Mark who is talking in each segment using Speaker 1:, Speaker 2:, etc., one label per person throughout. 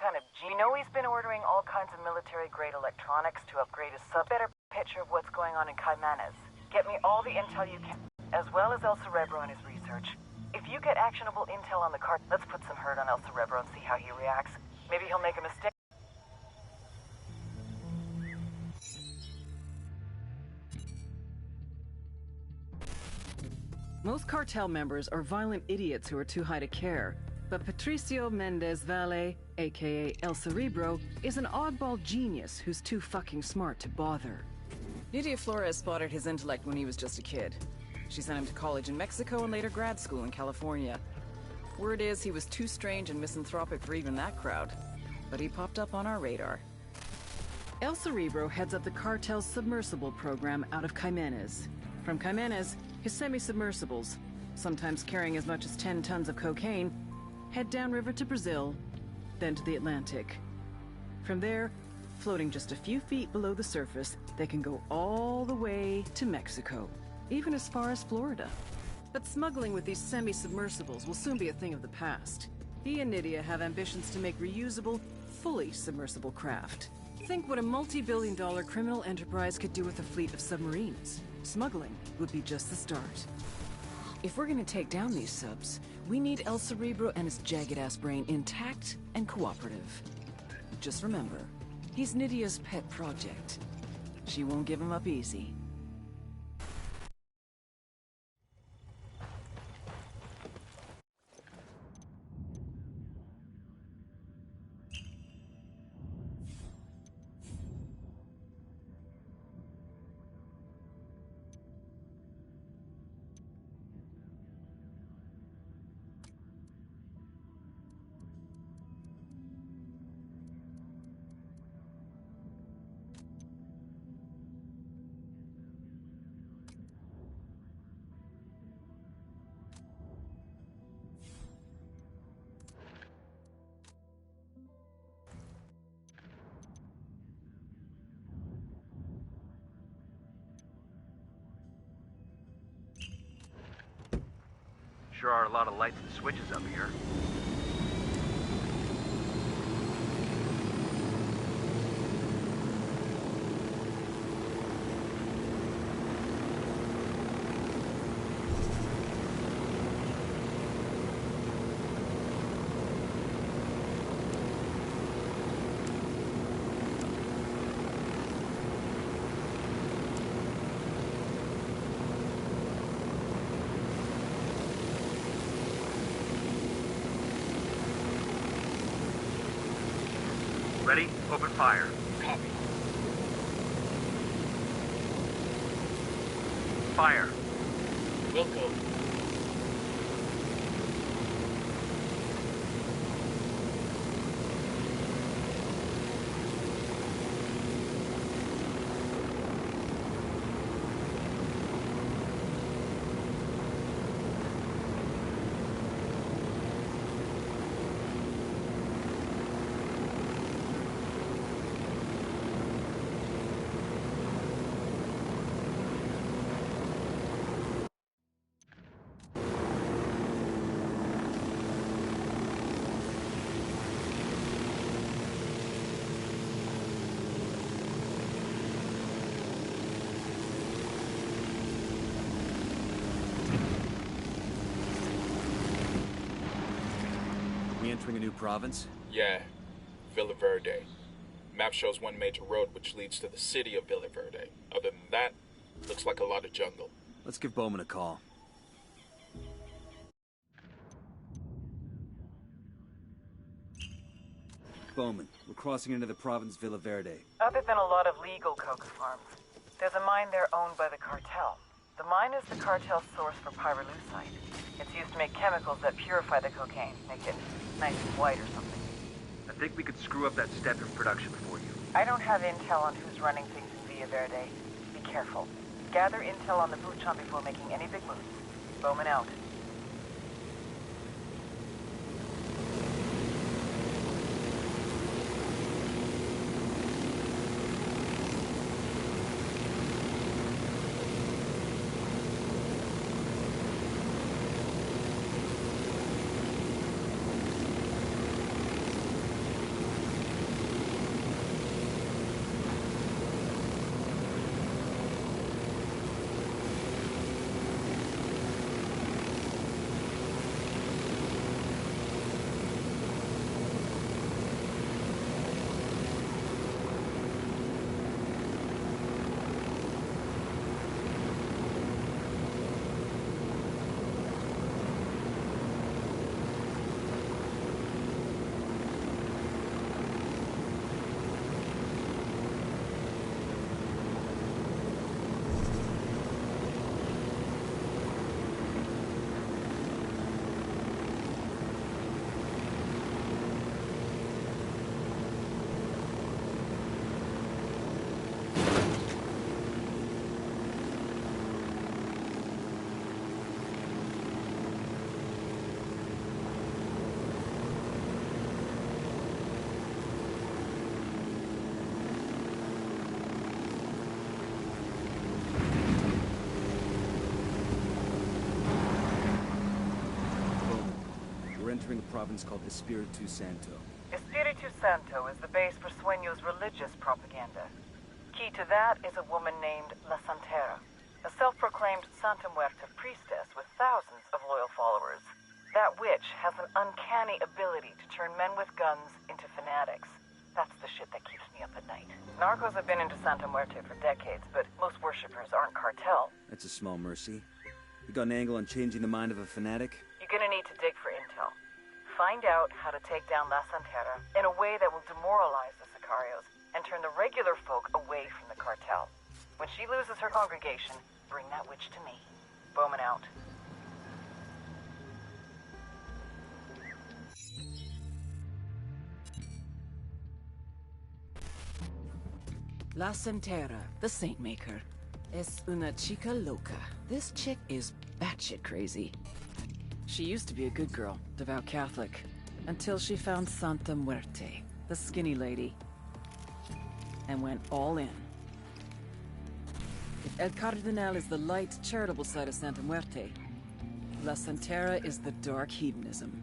Speaker 1: kind of G. You know he's been ordering all kinds of military-grade electronics to upgrade his sub. Better picture of what's going on in Caimanes. Get me all the intel you can, as well as El Cerebro and his research. If you get actionable intel on the cart, let's put some hurt on El Cerebro and see how he reacts. Maybe he'll make a mistake.
Speaker 2: Most cartel members are violent idiots who are too high to care. But Patricio Mendez Valle, aka El Cerebro, is an oddball genius who's too fucking smart to bother. Nydia Flores spotted his intellect when he was just a kid. She sent him to college in Mexico and later grad school in California. Word is he was too strange and misanthropic for even that crowd. But he popped up on our radar. El Cerebro heads up the cartel's submersible program out of Caimanes. From Caimanes, his semi-submersibles, sometimes carrying as much as 10 tons of cocaine, head downriver to Brazil, then to the Atlantic. From there, floating just a few feet below the surface, they can go all the way to Mexico, even as far as Florida. But smuggling with these semi-submersibles will soon be a thing of the past. He and Nydia have ambitions to make reusable, fully submersible craft. Think what a multi-billion-dollar criminal enterprise could do with a fleet of submarines. Smuggling would be just the start. If we're gonna take down these subs, we need El Cerebro and his jagged-ass brain intact and cooperative. Just remember, he's Nydia's pet project. She won't give him up easy.
Speaker 3: Sure are a lot of lights and switches up here. Ready? Open fire.
Speaker 4: Copy.
Speaker 3: Fire.
Speaker 4: Will go.
Speaker 5: Entering a new province?
Speaker 4: Yeah, Villa Verde. Map shows one major road which leads to the city of Villa Verde. Other than that, looks like a lot of jungle.
Speaker 5: Let's give Bowman a call. Bowman, we're crossing into the province Villa Verde.
Speaker 1: Other than a lot of legal coca farms, there's a mine there owned by the cartel. The mine is the cartel's source for pyrolusite. It's used to make chemicals that purify the cocaine, make it nice and white or something.
Speaker 3: I think we could screw up that step in production for you.
Speaker 1: I don't have intel on who's running things in Villa Verde. Be careful. Gather intel on the Buchan before making any big moves. Bowman out.
Speaker 5: entering a province called Espiritu Santo.
Speaker 1: Espiritu Santo is the base for Sueño's religious propaganda. Key to that is a woman named La Santera, a self-proclaimed Santa Muerta priestess with thousands of loyal followers. That witch has an uncanny ability to turn men with guns into fanatics. That's the shit that keeps me up at night. Narcos have been into Santa Muerte for decades, but most worshippers aren't cartel.
Speaker 5: That's a small mercy. You got an angle on changing the mind of a fanatic?
Speaker 1: You're gonna need to dig for intel. Find out how to take down La Santera in a way that will demoralize the Sicarios and turn the regular folk away from the cartel. When she loses her congregation, bring that witch to me. Bowman out.
Speaker 2: La Santera, the Saint Maker, es una chica loca. This chick is batshit crazy. She used to be a good girl, devout Catholic, until she found Santa Muerte, the skinny lady, and went all in. If El Cardenal is the light, charitable side of Santa Muerte, La Santera is the dark hedonism.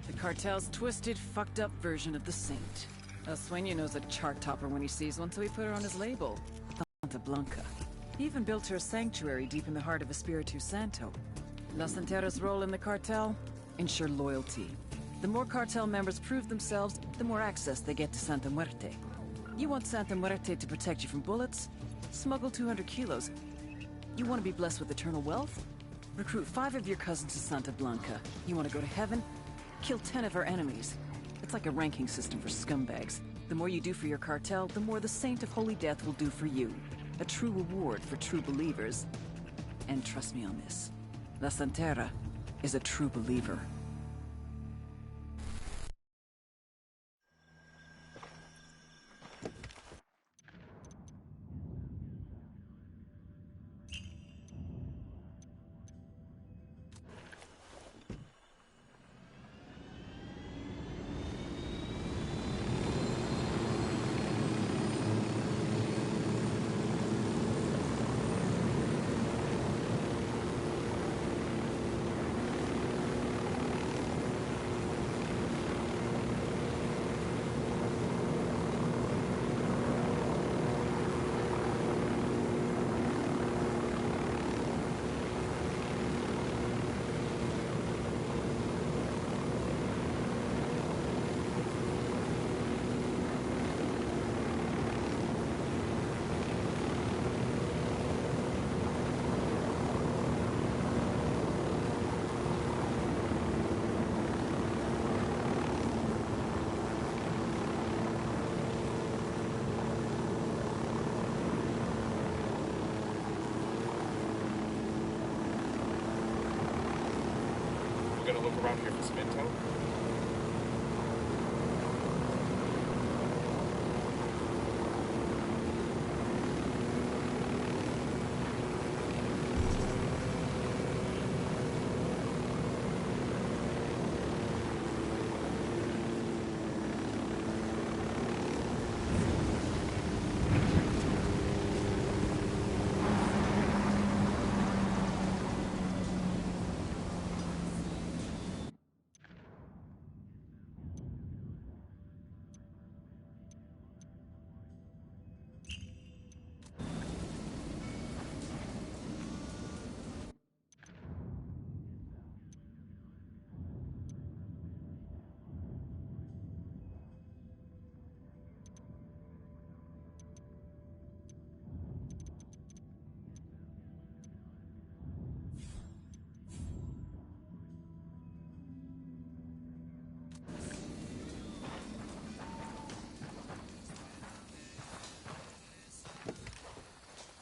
Speaker 2: The cartel's twisted, fucked up version of the saint. El Sueño knows a chart topper when he sees one, so he put her on his label, Santa Blanca. He even built her a sanctuary deep in the heart of Espiritu Santo. La Santera's role in the cartel? Ensure loyalty. The more cartel members prove themselves, the more access they get to Santa Muerte. You want Santa Muerte to protect you from bullets? Smuggle 200 kilos. You want to be blessed with eternal wealth? Recruit 5 of your cousins to Santa Blanca. You want to go to heaven? Kill 10 of her enemies. It's like a ranking system for scumbags. The more you do for your cartel, the more the Saint of Holy Death will do for you. A true reward for true believers. And trust me on this, La Santera is a true believer.
Speaker 4: We're gonna look around here for some intel.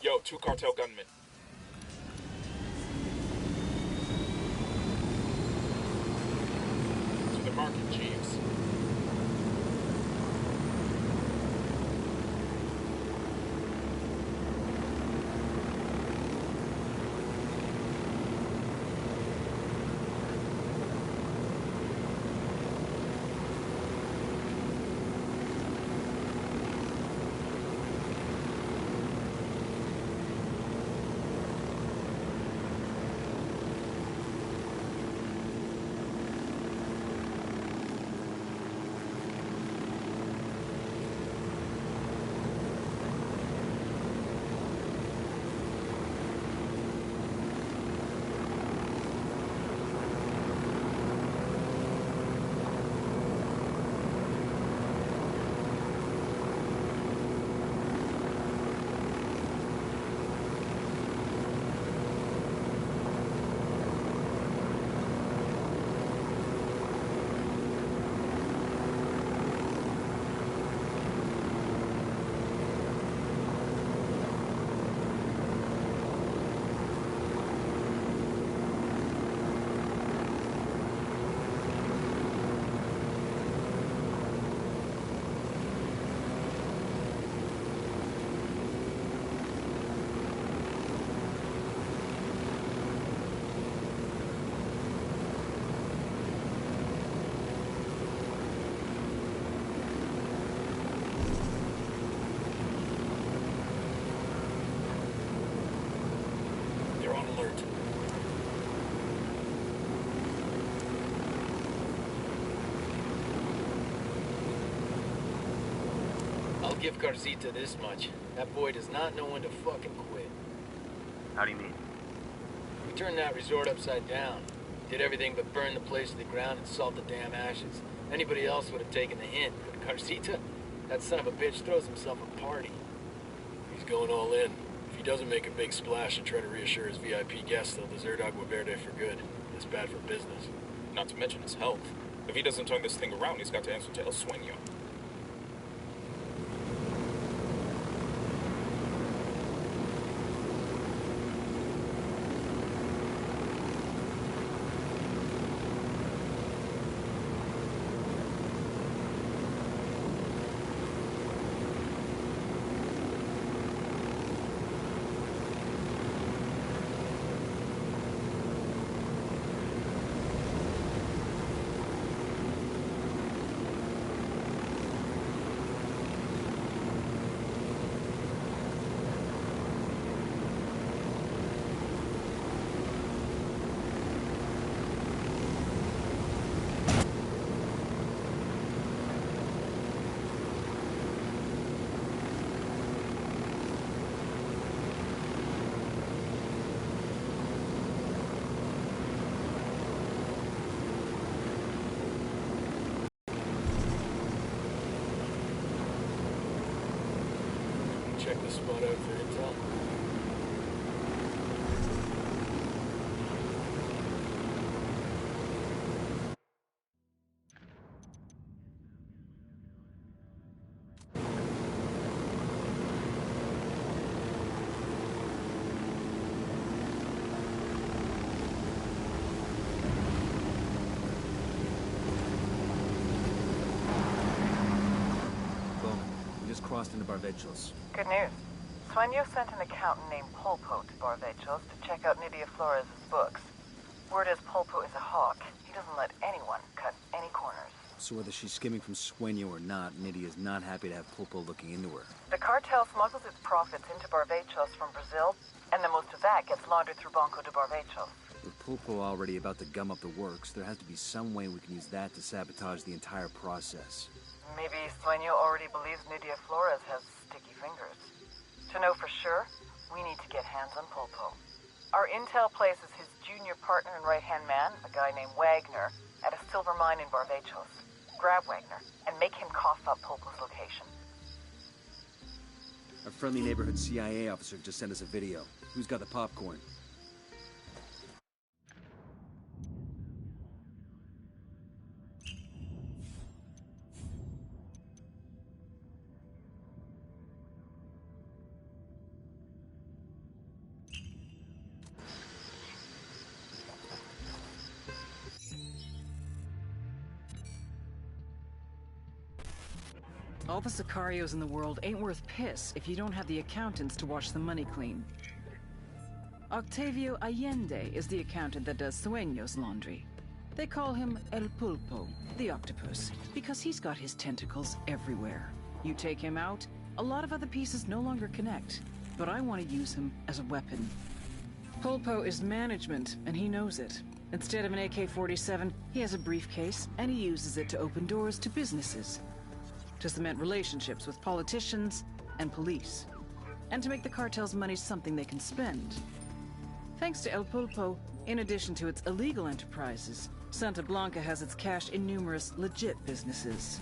Speaker 4: Yo, 2 cartel gunmen. To the market, Jeeves.
Speaker 6: give Garcita this much. That boy does not know when to fucking quit.
Speaker 3: How do you mean?
Speaker 6: We turned that resort upside down. Did everything but burn the place to the ground and salt the damn ashes. Anybody else would have taken the hint, but Garcita, that son of a bitch throws himself a party. He's going all in. If he doesn't make a big splash and try to reassure his VIP guests, they'll desert Agua Verde for good. It's bad for business.
Speaker 4: Not to mention his health. If he doesn't turn this thing around, he's got to answer to El Sueño.
Speaker 6: Check the spot out for intel.
Speaker 5: Boom. We just crossed into Barbechos.
Speaker 1: Good news. Sueño sent an accountant named Pulpo to Barbechos to check out Nydia Flores' books. Word is Pulpo is a hawk. He doesn't let anyone cut any corners.
Speaker 5: So whether she's skimming from Sueño or not, Nydia is not happy to have Pulpo looking into her.
Speaker 1: The cartel smuggles its profits into Barbechos from Brazil, and then most of that gets laundered through Banco de Barbechos.
Speaker 5: With Pulpo already about to gum up the works, there has to be some way we can use that to sabotage the entire process.
Speaker 1: Maybe Sueño already believes Nydia Flores has sticky fingers. To know for sure, we need to get hands on Pulpo. Our intel places his junior partner and right-hand man, a guy named Wagner, at a silver mine in Barbechos. Grab Wagner and make him cough up Pulpo's location.
Speaker 5: Our friendly neighborhood CIA officer just sent us a video. Who's got the popcorn?
Speaker 2: All the Sicarios in the world ain't worth piss if you don't have the accountants to wash the money clean. Octavio Allende is the accountant that does Sueño's laundry. They call him El Pulpo, the octopus, because he's got his tentacles everywhere. You take him out, a lot of other pieces no longer connect, but I want to use him as a weapon. Pulpo is management, and he knows it. Instead of an AK-47, he has a briefcase, and he uses it to open doors to businesses, to cement relationships with politicians and police, and to make the cartel's money something they can spend. Thanks to El Pulpo, in addition to its illegal enterprises, Santa Blanca has its cash in numerous legit businesses.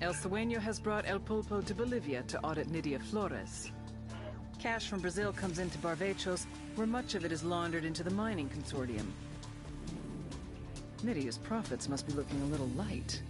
Speaker 2: El Sueño has brought El Pulpo to Bolivia to audit Nydia Flores. Cash from Brazil comes into Barbechos, where much of it is laundered into the mining consortium. Nydia's profits must be looking a little light.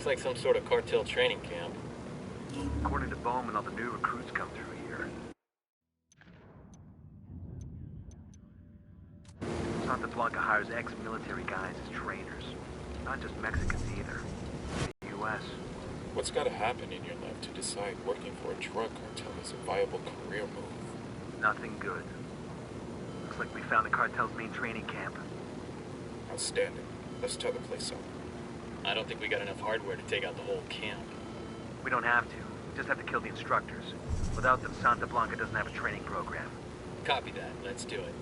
Speaker 6: Looks like some sort of cartel training camp.
Speaker 3: According to Bowman, all the new recruits come through here. Santa Blanca hires ex-military guys as trainers. Not just Mexicans either. The U.S.
Speaker 4: What's gotta happen in your life to decide working for a drug cartel is a viable career move?
Speaker 3: Nothing good. Looks like we found the cartel's main training camp.
Speaker 4: Outstanding. Let's tear the place up.
Speaker 6: I don't think we got enough hardware to take out the whole camp.
Speaker 3: We don't have to. We just have to kill the instructors. Without them, Santa Blanca doesn't have a training program.
Speaker 6: Copy that. Let's do it.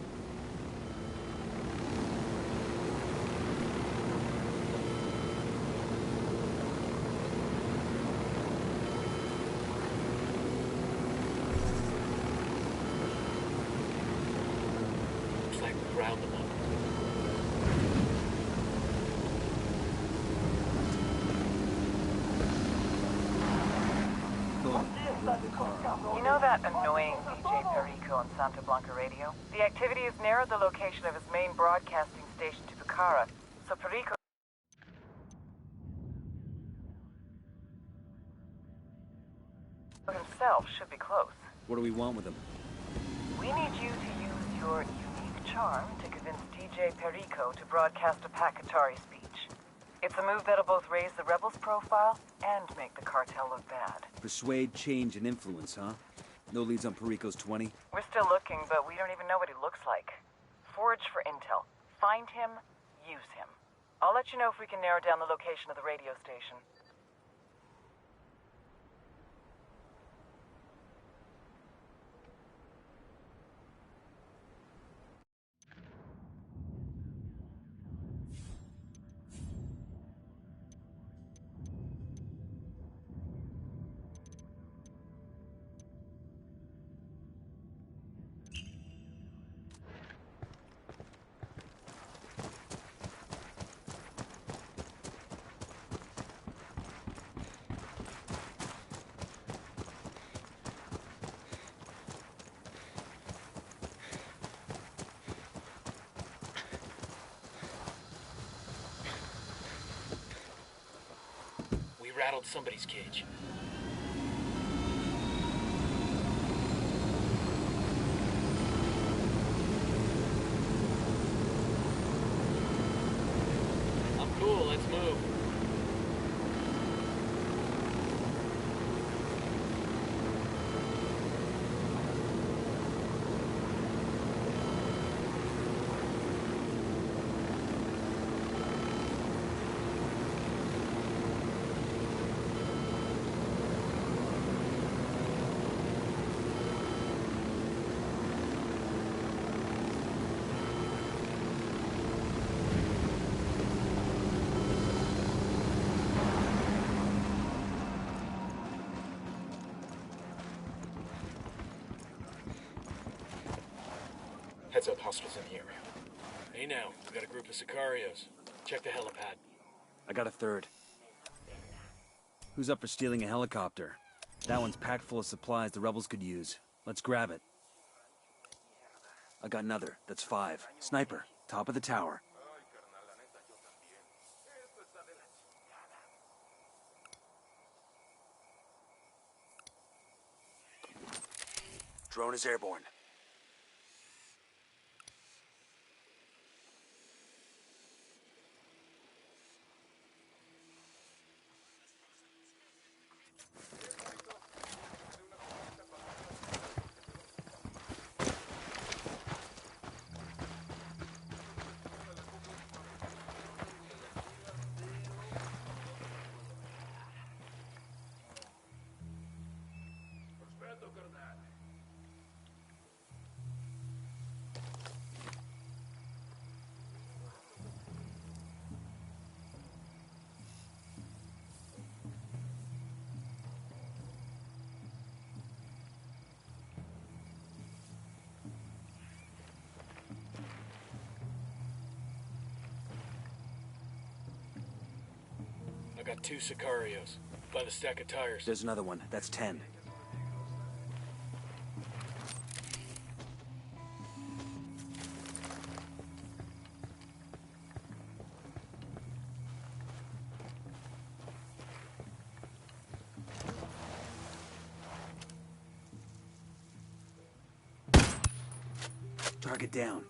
Speaker 6: Looks like we round them up.
Speaker 1: You know that annoying DJ Perico on Santa Blanca radio? The activity has narrowed the location of his main broadcasting station to Pucara, so Perico himself should be close.
Speaker 5: What do we want with him?
Speaker 1: We need you to use your unique charm to convince DJ Perico to broadcast a Pakatari speech. It's a move that'll both raise the rebels' profile and make the cartel look bad.
Speaker 5: Persuade, change, and influence, huh? No leads on Perico's 20?
Speaker 1: We're still looking, but we don't even know what he looks like. Forage for intel. Find him, use him. I'll let you know if we can narrow down the location of the radio station.
Speaker 6: Rattled somebody's cage. I'm cool, let's move.
Speaker 4: Heads up, hostiles in the area.
Speaker 6: Hey now, we got a group of Sicarios. Check the helipad.
Speaker 5: I got a third. Who's up for stealing a helicopter? That one's packed full of supplies the rebels could use. Let's grab it. I got another. That's 5. Sniper. Top of the tower. Drone is airborne.
Speaker 6: I got 2 Sicarios. By the stack of tires.
Speaker 5: There's another one. That's 10. Target down.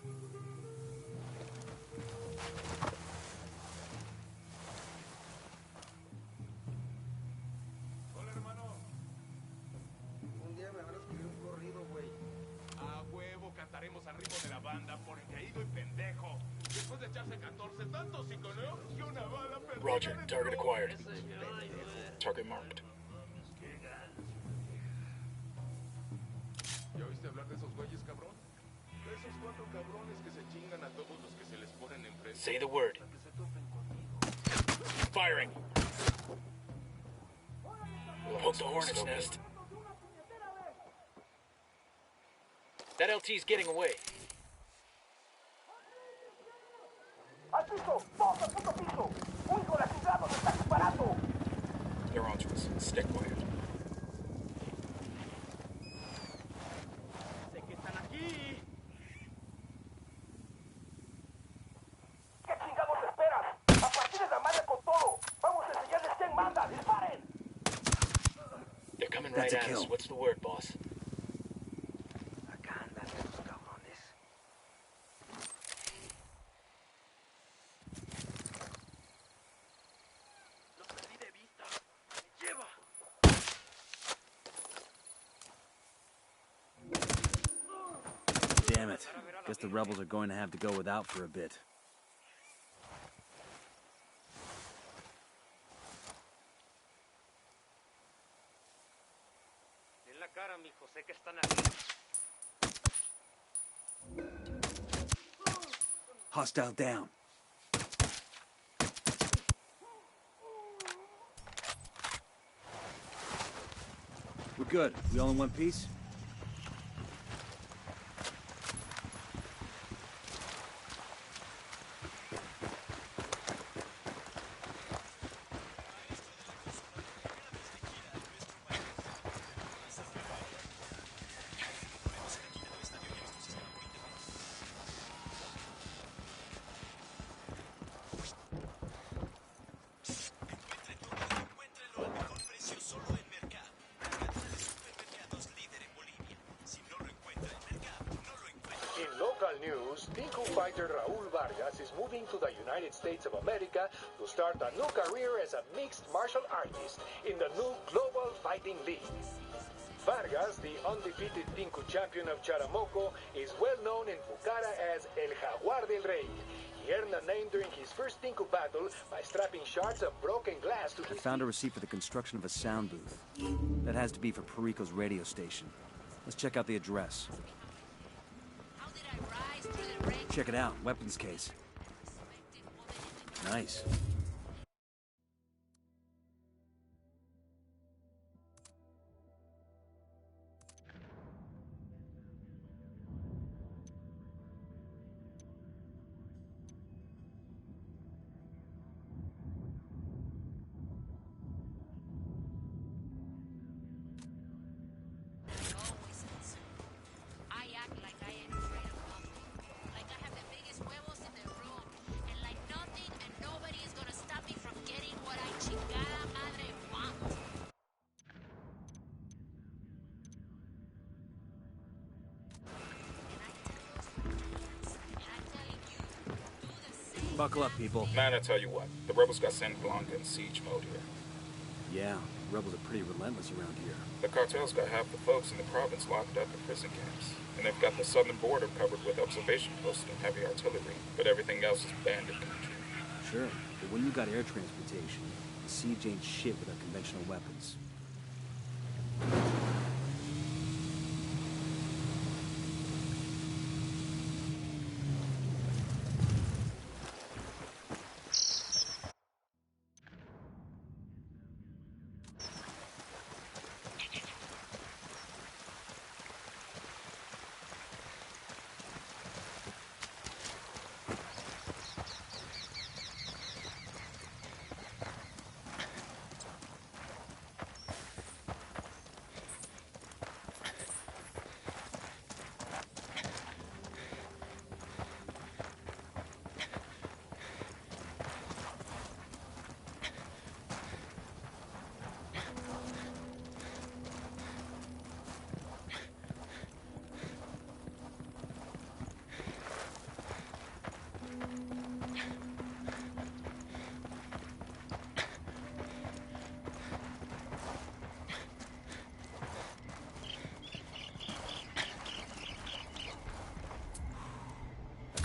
Speaker 4: Roger, target acquired. Target marked.
Speaker 7: ¿Ya oíste hablar de esos güeyes, cabrón? De esos 4 cabrones que se chingan a todos los que se les ponen enfrente.
Speaker 6: Say the word.
Speaker 4: Firing!
Speaker 6: Poke the hornet's nest. That LT's getting away.
Speaker 4: They're on to us. Stick quiet.
Speaker 6: They're coming right at us. What's the word, boss?
Speaker 5: Damn it. Guess the rebels are going to have to go without for a bit. Hostile down. We're good. We all in one piece?
Speaker 8: News, Tinku fighter Raul Vargas is moving to the United States of America to start a new career as a mixed martial artist in the new Global Fighting League. Vargas, the undefeated Tinku champion of Charamoco, is well known in Pucara as El Jaguar del Rey. He earned a name during his first Tinku battle by strapping shards of broken glass to his
Speaker 5: I found a receipt for the construction of a sound booth. That has to be for Perico's radio station. Let's check out the address. Check it out, weapons case. Nice. Buckle up, people.
Speaker 4: Man, I tell you what, the rebels got San Blanca in siege mode here.
Speaker 5: Yeah, rebels are pretty relentless around here.
Speaker 4: The cartel's got half the folks in the province locked up in prison camps. And they've got the southern border covered with observation posts and heavy artillery. But everything else is bandit country.
Speaker 5: Sure, but when you got air transportation, the siege ain't shit without conventional weapons.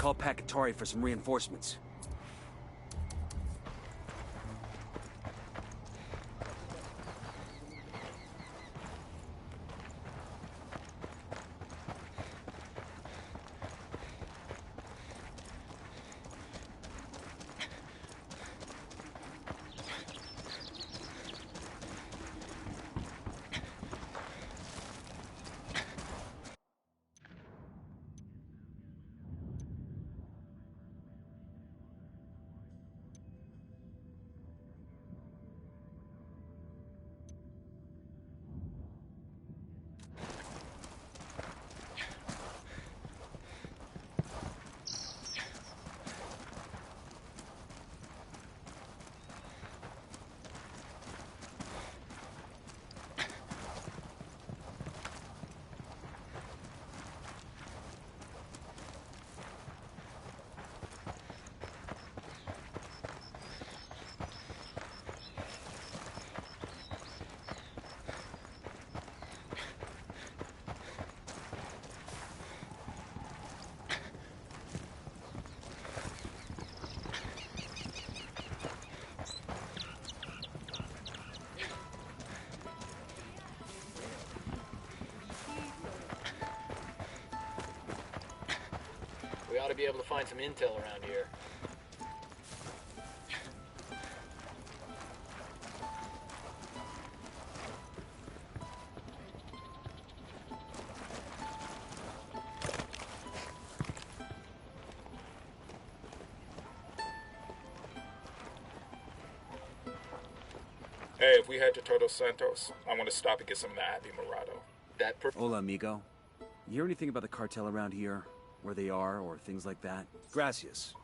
Speaker 5: call Pacatari for some reinforcements.
Speaker 6: We ought to be able to find some intel around here.
Speaker 4: Hey, if we head to Todos Santos, I want to stop and get some of that Happy Morado.
Speaker 5: Hola, amigo. You hear anything about the cartel around here? Where they are, or things like that? Gracias.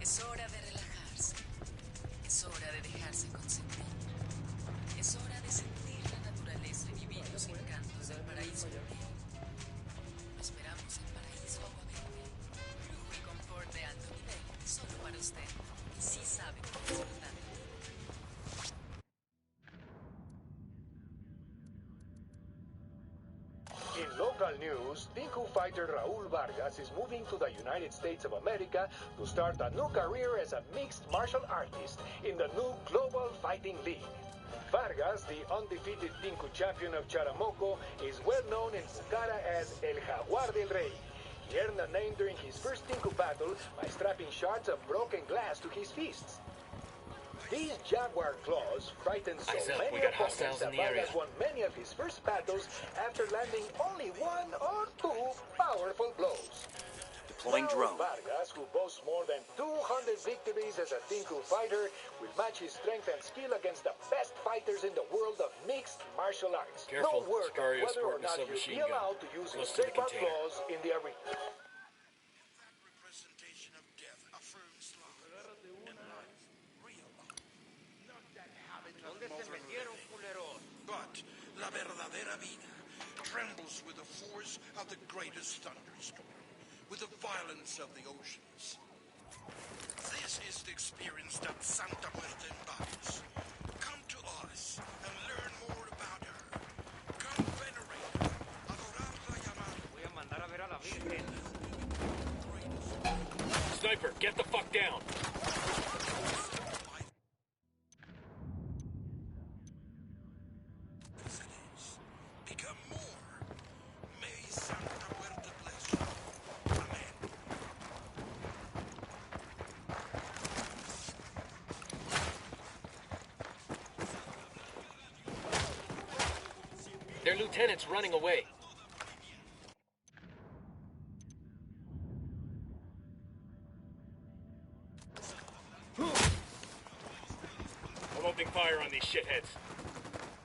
Speaker 2: Es hora de relajarse. Es hora de dejarse consentir. Es hora de sentir la naturaleza y vivir los encantos del paraíso verde. No esperamos el paraíso agua verde. Lujo y confort de alto nivel solo para usted. Y sí sabe cómo disfrutar.
Speaker 8: In local news, Tinku fighter Raul Vargas is moving to the United States of America to start a new career as a mixed martial artist in the new Global Fighting League. Vargas, the undefeated Tinku champion of Charamoco, is well known in Pucara as El Jaguar del Rey. He earned a name during his first Tinku battle by strapping shards of broken glass to his fists. These jaguar claws frightened so many opponents that Vargas won many of his first battles after landing only one or two powerful blows.
Speaker 5: Deploying drone.
Speaker 8: Vargas, who boasts more than 200 victories as a Tinku fighter, will match his strength and skill against the best fighters in the world of mixed martial arts.
Speaker 6: Careful,
Speaker 8: No word on
Speaker 6: Sicario's
Speaker 8: whether or
Speaker 6: sporting a
Speaker 8: not
Speaker 6: submachine
Speaker 8: he'll be
Speaker 6: gun
Speaker 8: allowed to use his
Speaker 6: close to the
Speaker 8: trademark
Speaker 6: container.
Speaker 8: claws in the arena.
Speaker 7: Representation of death affirms love and life, real love. Not that habit of but la verdadera vida trembles with the force of the greatest thunderstorm, with the violence of the oceans. This is the experience that Santa Muerte embodies. Come to us and learn more about her. Come venerate her, adorarla y amarla. Voy a mandar a ver a la Virgen.
Speaker 6: Sniper, get the fuck down!
Speaker 7: Become more. May Santa Muerte bless you. Amen.
Speaker 6: Their lieutenant's running away.
Speaker 4: Opening fire on these shitheads.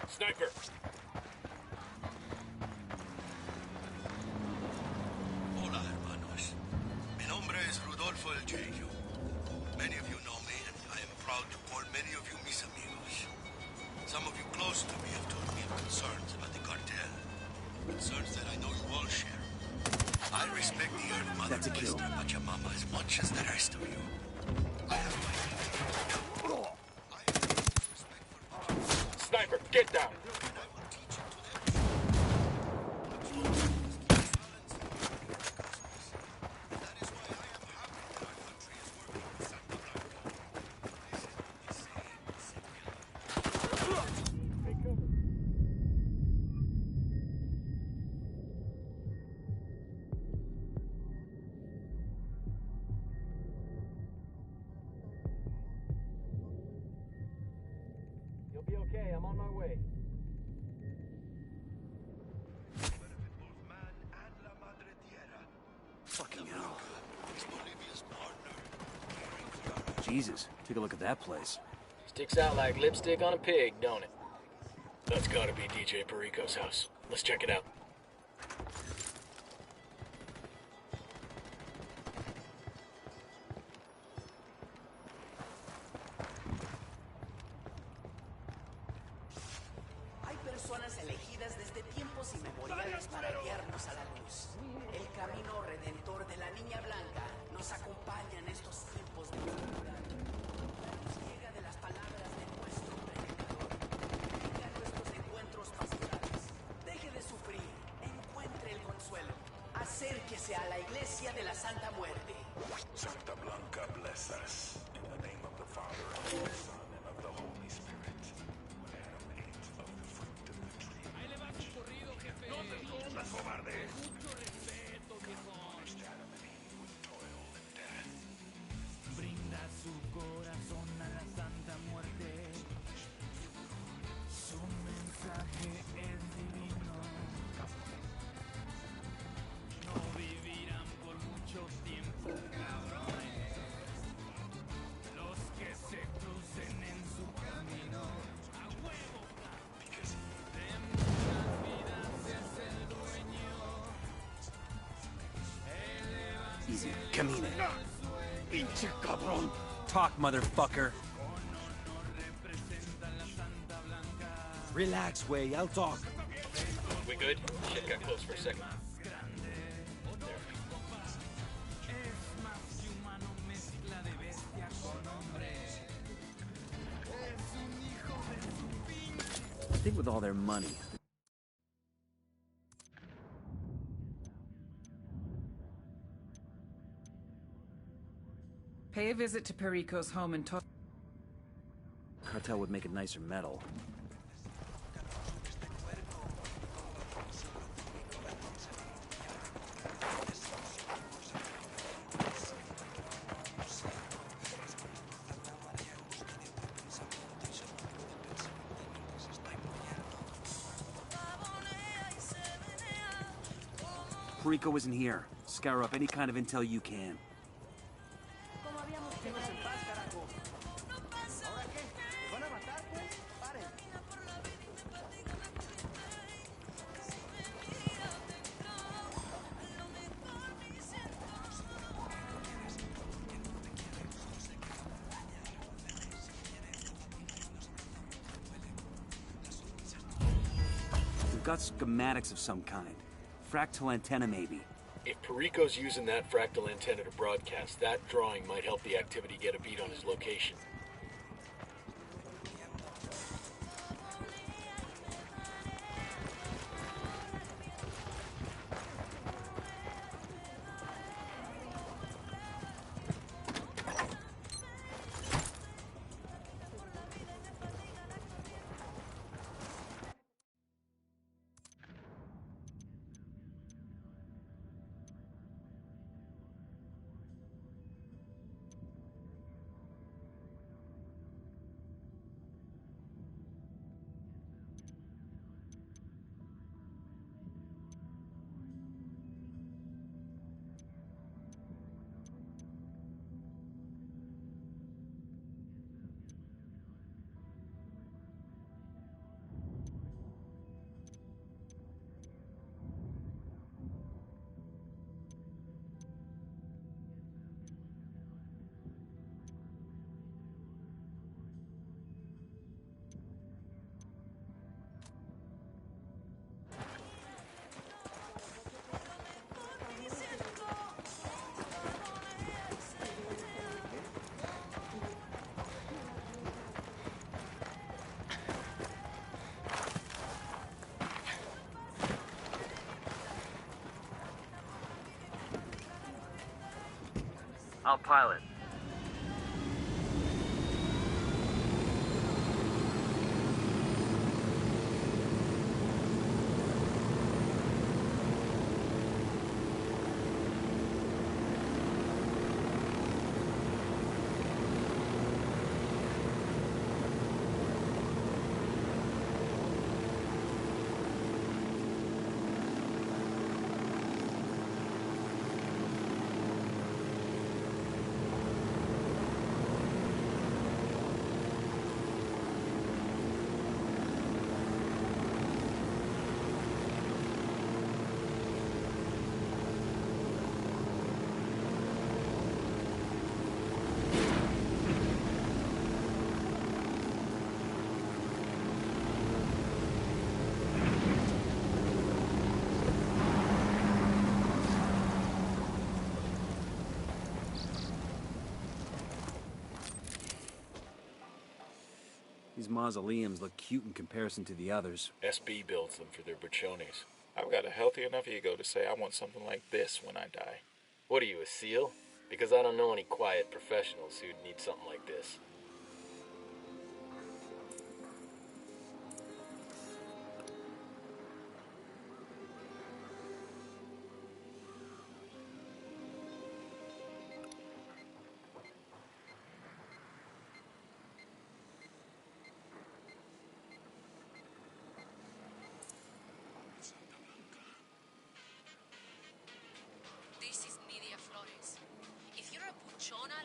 Speaker 4: Sniper!
Speaker 7: Hola, hermanos. Mi nombre es Rodolfo el Jeju. Many of you know me, and I am proud to call many of you mis amigos. Some of you close to me have told me of concerns about the cartel. Concerns that I know you all share. I respect the Earth Mother Mr. Pachamama as much as the rest of you. I have
Speaker 4: Sniper, get down!
Speaker 6: You'll be okay. I'm on my way.
Speaker 5: Fucking hell. Jesus, take a look at that place.
Speaker 6: Sticks out like lipstick on a pig, don't it? That's gotta be DJ Perico's house. Let's check it out.
Speaker 9: Hay personas elegidas desde tiempos inmemoriales para guiarnos a la luz. El camino redentor de la Niña Blanca nos acompaña en estos tiempos de oscuridad. Nos llega de las palabras de nuestro predicador. Venga a nuestros encuentros pastorales. Deje de sufrir. Encuentre el consuelo. Acérquese a la iglesia de la Santa Muerte.
Speaker 10: Santa Blanca, bless us. In the name of the Father, and of the Son, and of the Holy Spirit. Let him eat of the fruit of the tree.
Speaker 11: Ahí le va su corrido, jefe.
Speaker 10: No te escondas, cobarde.
Speaker 11: Mucho respeto, viejón.
Speaker 10: Adam and Eve with toil and death.
Speaker 11: Brinda su corazón a la Santa Muerte. Su mensaje es divino. No vivirán por mucho tiempo, cabrones. Los que se crucen en su camino. A huevo, de muchas vidas es el dueño.
Speaker 5: Easy, camine.
Speaker 10: Pinche cabrón.
Speaker 5: Talk, motherfucker. Relax, Way. I'll talk.
Speaker 4: We good? Shit got close for a second.
Speaker 5: I think with all their money,
Speaker 2: Pay a visit to Perico's home and talk.
Speaker 5: cartel would make it nicer metal. Perico isn't here. Scour up any kind of intel you can. We've got schematics of some kind. Fractal antenna, maybe.
Speaker 6: If Perico's using that fractal antenna to broadcast, that drawing might help the activity get a beat on his location.
Speaker 3: I'll pilot.
Speaker 5: These mausoleums look cute in comparison to the others.
Speaker 4: SB builds them for their buchones. I've got a healthy enough ego to say I want something like this when I die.
Speaker 6: What are you, a SEAL? Because I don't know any quiet professionals who'd need something like this.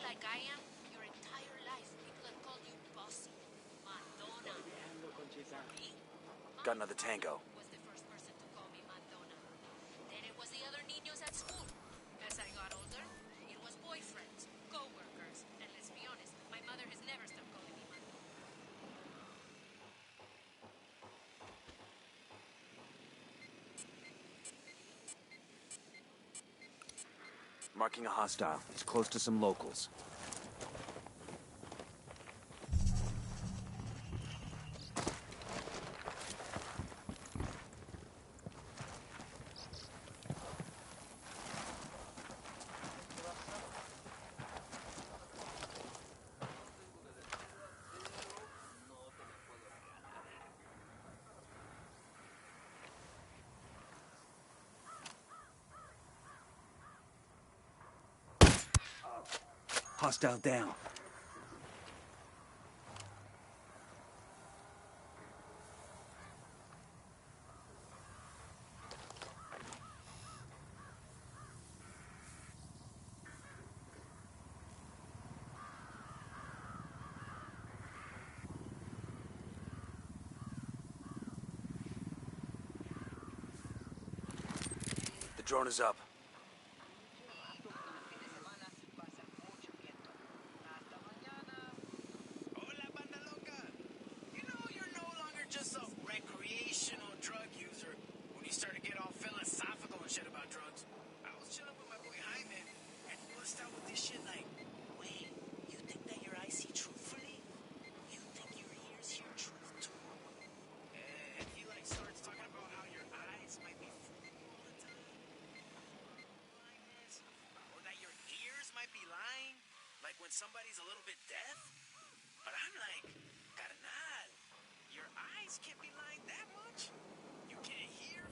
Speaker 12: Like I am, your entire life, people have called you bossy. Madonna.
Speaker 5: Got another tango.
Speaker 12: Was the first person to call me Madonna. Then it was the other niños at school. As I got older, it was boyfriends, co-workers, and let's be honest, my mother has never stopped calling me Madonna.
Speaker 5: Marking a hostile. He's close to some locals. Hostile down. The drone is up.
Speaker 9: When somebody's a little bit deaf? But I'm like, carnal, your eyes can't be lying that much? You can't hear?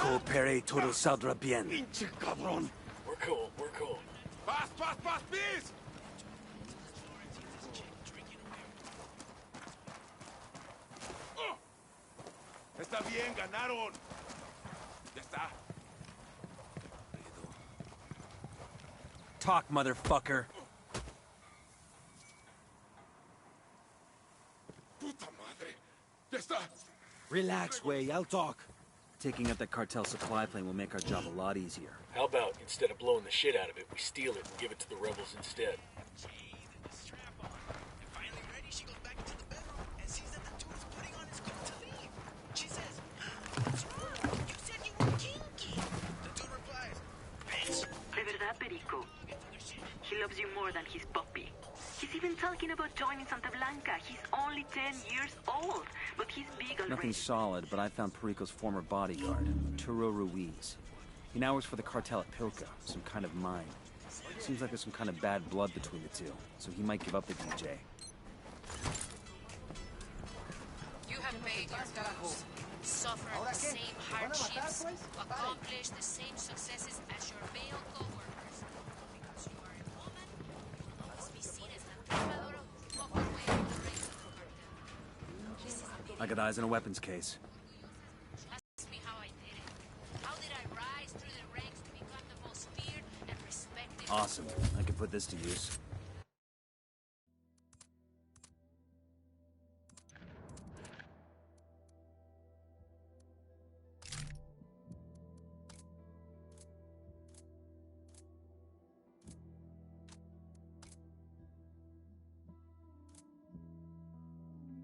Speaker 5: Coopere todo saldrá bien.
Speaker 4: Pinche cabrón. We're cool, we're cool.
Speaker 7: Fast, fast, fast, please! está bien, ganaron. Ya está.
Speaker 5: Talk, motherfucker.
Speaker 7: Puta madre. Ya está.
Speaker 5: Relax, Way. I'll talk. Taking out that cartel supply plane will make our job a lot easier.
Speaker 6: How about, instead of blowing the shit out of it, we steal it and give it to the rebels instead?
Speaker 13: He loves you more than his puppy. He's even talking about joining Santa Blanca. He's only 10 years old, but he's big already.
Speaker 5: Nothing solid, but I found Perico's former bodyguard, Arturo Ruiz. He now works for the cartel at Pilca, some kind of mine. Seems like there's some kind of bad blood between the two, so he might give up the DJ.
Speaker 12: You have paid your dues, suffered the same hardships, accomplished the same successes as your male co-workers. Because you are a woman, you must be seen as the trabajadora who walked away from the ranks of the cartel.
Speaker 5: I got eyes on a weapons case.
Speaker 12: Ask me how I did it. How did I rise through the ranks to become the most feared and respected?
Speaker 5: Awesome. I can put this to use.